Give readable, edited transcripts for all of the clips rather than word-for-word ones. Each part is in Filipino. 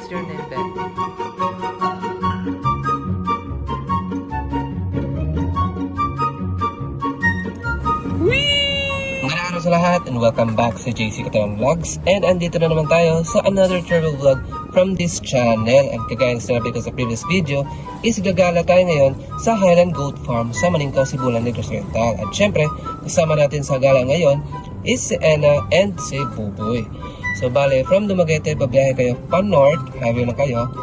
What's your name, Ben? Magandang araw sa lahat and welcome back sa JC Katawan Vlogs. And andito na naman tayo sa another travel vlog from this channel. And kagaya ng sinabi ko sa previous video, is gagala tayo ngayon sa Highland Goat Farm sa Maningkaw, Sibulan, Negros Oriental. At syempre, kasama natin sa gala ngayon is si Ena and si Buboy. So bale, from Dumaguete, babiyahe kayo pa north, highway na kayo.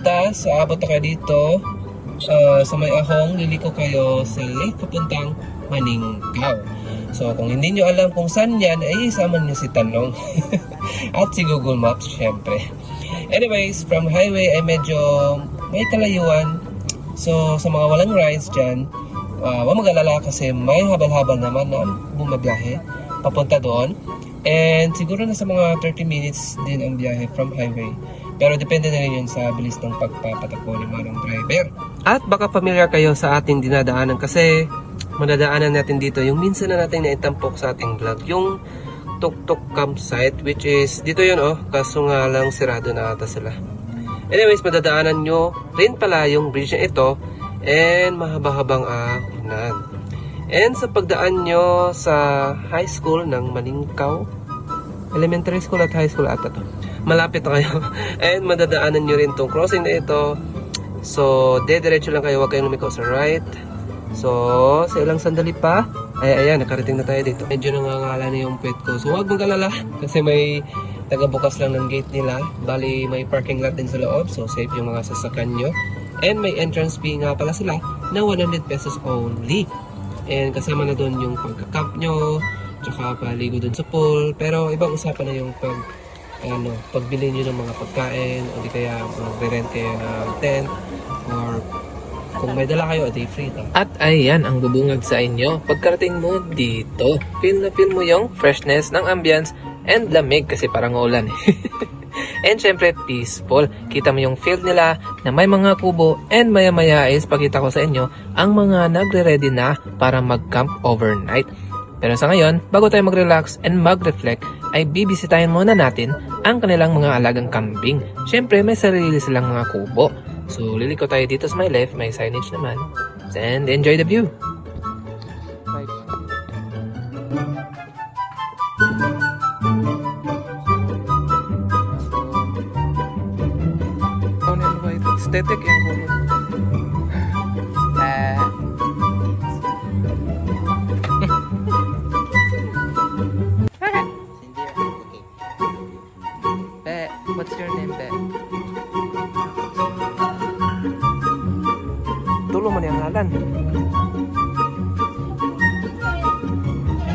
Tapos, aabot na kayo dito sa May Ahong, liliko kayo sa lake papuntang Maningkaw. So kung hindi nyo alam kung saan yan, ay isama nyo si Tanong at si Google Maps syempre. Anyways, from highway ay medyo may kalayuan. So sa mga walang rides dyan, huwag mag-alala kasi may habal-habal naman na bumabiyahe papunta doon. And siguro na sa mga 30 minutes din ang biyahe from highway. Pero depende na rin yun sa bilis ng pagpapatakbo ng mga driver. At baka familiar kayo sa ating dinadaanan kasi madadaanan natin dito yung minsan na natin naitampok sa ating vlog, yung Tuk-Tuk campsite, which is dito yun kaso nga lang sirado na ata sila. Anyways, madadaanan nyo rin pala yung bridge na ito and mahaba-habang ahunan. And sa pagdaan nyo sa high school ng Maningkaw, elementary school at high school ata to, malapit na kayo. And madadaanan nyo rin tong crossing na ito. So dediretso lang kayo, huwag kayong lumiko sa right. So, sa ilang sandali pa, ay ayan, nakarating na tayo dito. Medyo nangangala na yung pet ko. So, huwag mong kalala kasi may tagabukas lang ng gate nila. Bali, may parking lot din sa loob. So, safe yung mga sasakyan nyo. And may entrance fee nga pala sila na 100 pesos only. And kasama na doon yung pagka-camp nyo, tsaka paligo doon sa pool. Pero ibang usapan na yung pagbili nyo ng mga pagkain o di kaya mag-rent kayo ng tent or kung may dala kayo, day free to. At ayan ang bubungad sa inyo pagkarating mo dito. Feel na feel mo yung freshness ng ambience and lamig kasi parang ulan. And syempre peaceful. Kita mo yung field nila na may mga kubo and maya maya is pakita ko sa inyo ang mga nagre-ready na para mag-camp overnight. Pero sa ngayon, bago tayo mag-relax and mag-reflect, ay bibisitahin muna natin ang kanilang mga alagang kambing. Syempre may sarili silang mga kubo. So, liliko tayo dito sa my left, may signage naman. And enjoy the view! Brown and white, aesthetic yung kulot. Be, what's your name, Be? Tulo man yung ngalan.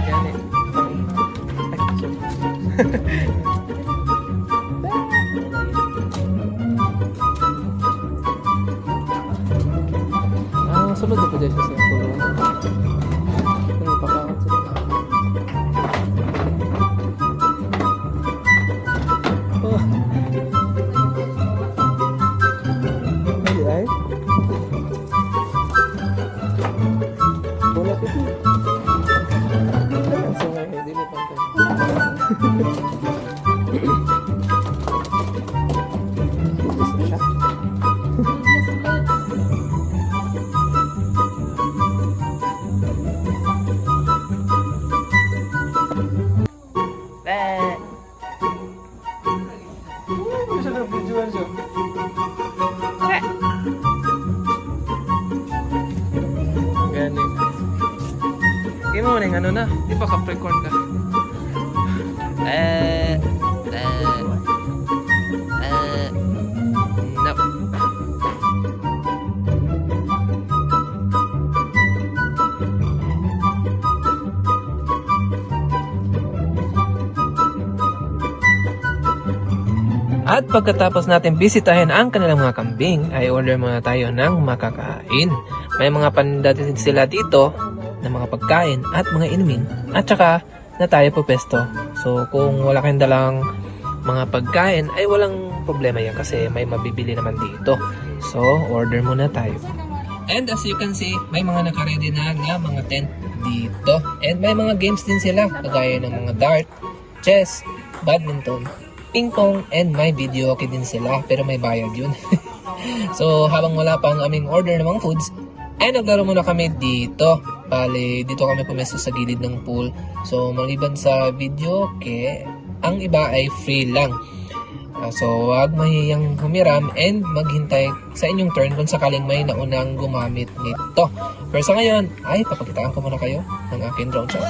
Yan sunod ako dyan siya sa kulong. Ano pakakot sila? Oh. Hindi ay? Bola piti. Ayan, so ngayon, hindi pa tayo. Gusto siya. Gusto na videoan siya. Galing. Hindi mo maning ano na, di pa Capricorn ka. No. At pagkatapos natin bisitahin ang kanilang mga kambing, ay order muna tayo ng makakain. May mga paninda din sila dito na mga pagkain at mga inumin. At saka na tayo po pesto. So kung wala kayong dalang mga pagkain ay walang problema yan kasi may mabibili naman dito. So order muna tayo. And as you can see, may mga naka-ready na mga tent dito. And may mga games din sila, kagaya ng mga dart, chess, badminton, pingpong, and may video okay din sila pero may bayad yun. So habang wala pa ang aming order ng mga foods, ay naglaro muna kami dito. Bale, dito kami pumesto sa gilid ng pool. So maliban sa video okay, ang iba ay free lang. So wag mahiyang humiram and maghintay sa inyong turn kung sakaling may naunang gumamit nito. Pero sa ngayon, ay papakitaan ko muna kayo ng aking drone shot.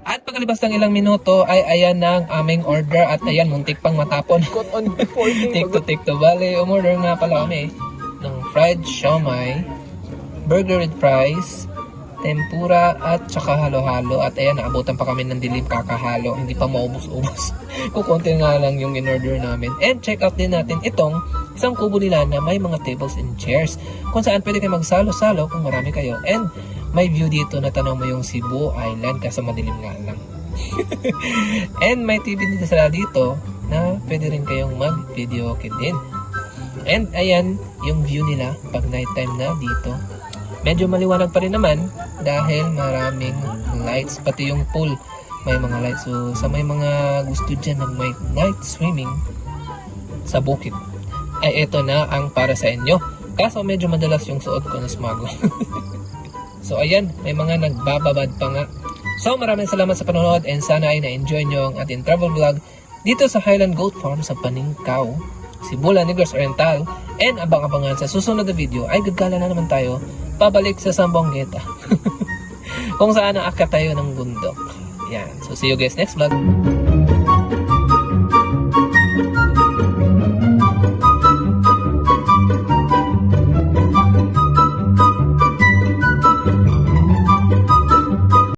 At pagkalibas ng ilang minuto ay ayan na ang aming order at ayan muntik pang matapon. Take to bale, umorder nga pala kami ng fried siomai, burger with fries, tempura at saka halo-halo at ayan naabutan pa kami ng dilim kakahalo, hindi pa maubos-ubos. Kukunti nga lang yung in-order namin. And check out din natin itong isang kubo nila na may mga tables and chairs kung saan pwede kayo magsalo-salo kung marami kayo. And may view dito na tanaw mo yung Cebu Island kasi madilim nga lang. And may TV din sila dito na pwede rin kayong mag-video okay din. And ayan yung view nila pag nighttime na dito. Medyo maliwanag pa rin naman dahil maraming lights, pati yung pool may mga lights. So sa may mga gusto dyan ng may night swimming sa bukid, ay ito na ang para sa inyo. Kaso medyo madalas yung suot ko na smago. So ayan, may mga nagbababad pa nga. So maraming salamat sa panonood and sana ay na-enjoy nyo ang ating travel vlog dito sa Highland Goat Farm sa Paningkaw, Cebu, Negros Oriental. And abang-abangan sa susunod na video ay gagala na naman tayo pabalik sa Sambuanga kung saan ang akyat tayo ng bundok. Yan. So see you guys next vlog.